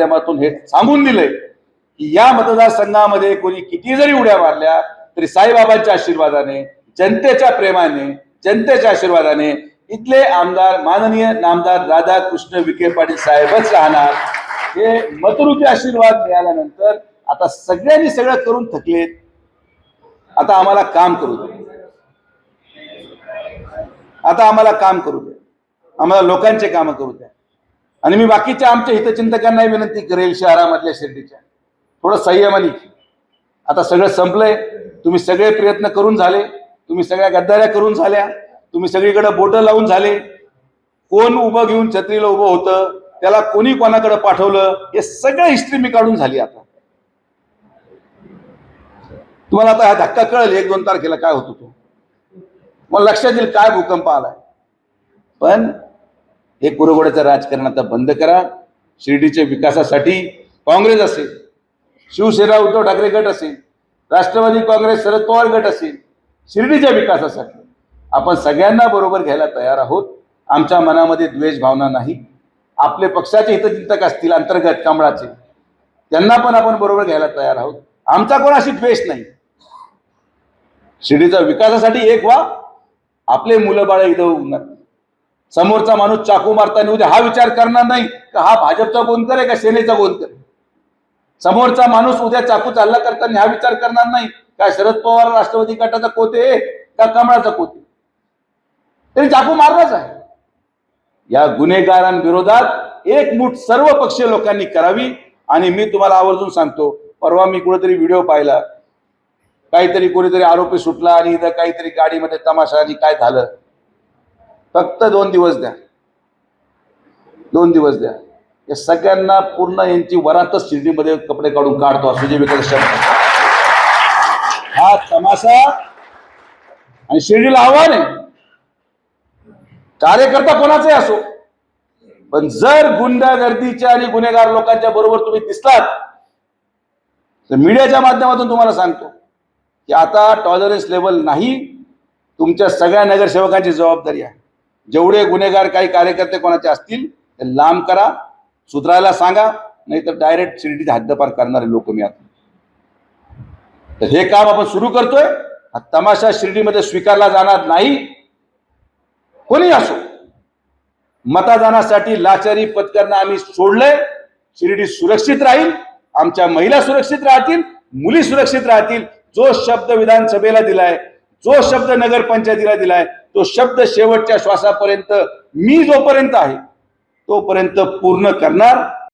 माध्यमातून हे सांगून दिलंय की या मतदारसंघामध्ये कोणी किती जरी उड्या मारल्या तरी साईबाबांच्या आशीर्वादाने, जनतेच्या प्रेमाने, जनतेच्या आशीर्वादाने इथले आमदार माननीय नामदार राधाकृष्ण विखे पाटील साहेबच राहणार। हे मतरूपी आशीर्वाद मिळाल्यानंतर आता सगळ्यांनी सगळं करून थकलेत, आता आम्हाला काम करू दे, आता आम्हाला काम करू दे, आम्हाला लोकांचे काम करू द्या। आणि मी बाकीच्या आमच्या हितचिंतकांना विनंती करेल, शहरामधल्या शिर्डीच्या थोडं संयमाने, आता सगळं संपलंय, तुम्ही सगळे प्रयत्न करून झाले, तुम्ही सगळ्या गद्दाऱ्या करून झाल्या, तुम्ही सगळीकडे बोटं लावून झाले, कोण उभं घेऊन छत्रीला उभं होतं, त्याला कोणी कोणाकडे पाठवलं, हे सगळं हिस्ट्री मी काढून झाली। आता तुम्हाला आता हा धक्का कळेल 1-2 तारखेला काय होतो तो, मला लक्षात येईल काय भूकंप आलाय। पण हे कुरघोड्याचं राजकारण आता बंद करा। शिर्डीच्या विकासासाठी काँग्रेस असेल, शिवसेना उद्धव ठाकरे गट असेल, राष्ट्रवादी काँग्रेस शरद पवार गट असेल, शिर्डीच्या विकासासाठी आपण सगळ्यांना बरोबर घ्यायला तयार आहोत। आमच्या मनामध्ये द्वेष भावना नाही। आपले पक्षाचे हितचिंतक असतील अंतर्गत कमळाचे, त्यांना पण आपण बरोबर घ्यायला तयार आहोत। आमचा कोणाशी द्वेष नाही। शिर्डीच्या विकासासाठी एक व्हा, आपले मुलं बाळ इथं उभणार। समोरचा माणूस चाकू मारताना उद्या हा विचार करणार नाही का हा भाजपचा गोंदकर आहे का सेनेचा गोंदकर। समोरचा माणूस उद्या चाकू चालला करताना हा विचार करणार नाही का शरद पवार राष्ट्रवादी गटाचा कोते का कमळाचा कोते, तरी चाकू मारलाच आहे। या गुन्हेगारांविरोधात एकमूठ सर्व पक्षीय लोकांनी करावी। आणि मी तुम्हाला आवर्जून सांगतो, परवा मी कुठेतरी व्हिडिओ पाहिला, काहीतरी कोणीतरी आरोपी सुटला आणि इथं काहीतरी गाडीमध्ये तमाशा आणि काय झालं। फक्त 2 दिवस द्या, 2 दिवस द्या, या सगळ्यांना पूर्ण यांची वरातच शिर्डीमध्ये कपडे काढून काढतो असं जे विकास शब्द हा तमाशा। आणि शिर्डीला आव्हान आहे, कार्यकर्ता कोणाचाही असो, पण जर गुंडागर्दीच्या आणि गुन्हेगार लोकांच्या बरोबर तुम्ही दिसलात तर मीडियाच्या माध्यमातून तुम्हाला सांगतो की आता टॉलरन्स लेवल नाही। तुमच्या सगळ्या नगरसेवकांची जबाबदारी आहे। जेवढे गुन्हेगार काही कार्यकर्ते कोणाचे असतील ते लांब करा, सुधारायला सांगा, नाही तर डायरेक्ट शिर्डीची हद्दपार करणारे लोक मी आता। तर हे काम आपण सुरू करतोय। हा तमाशा शिर्डीमध्ये स्वीकारला जाणार नाही, कोणी असो। मतदानासाठी लाचारी पत्करणं आम्ही सोडलंय। शिर्डी सुरक्षित राहील, आमच्या महिला सुरक्षित राहतील, मुली सुरक्षित राहतील। जो शब्द विधानसभेला दिलाय, जो शब्द नगरपंचायतीला दिलाय, तो शब्द शेवटच्या श्वासापर्यंत मी जोपर्यंत आहे तोपर्यंत पूर्ण करणार।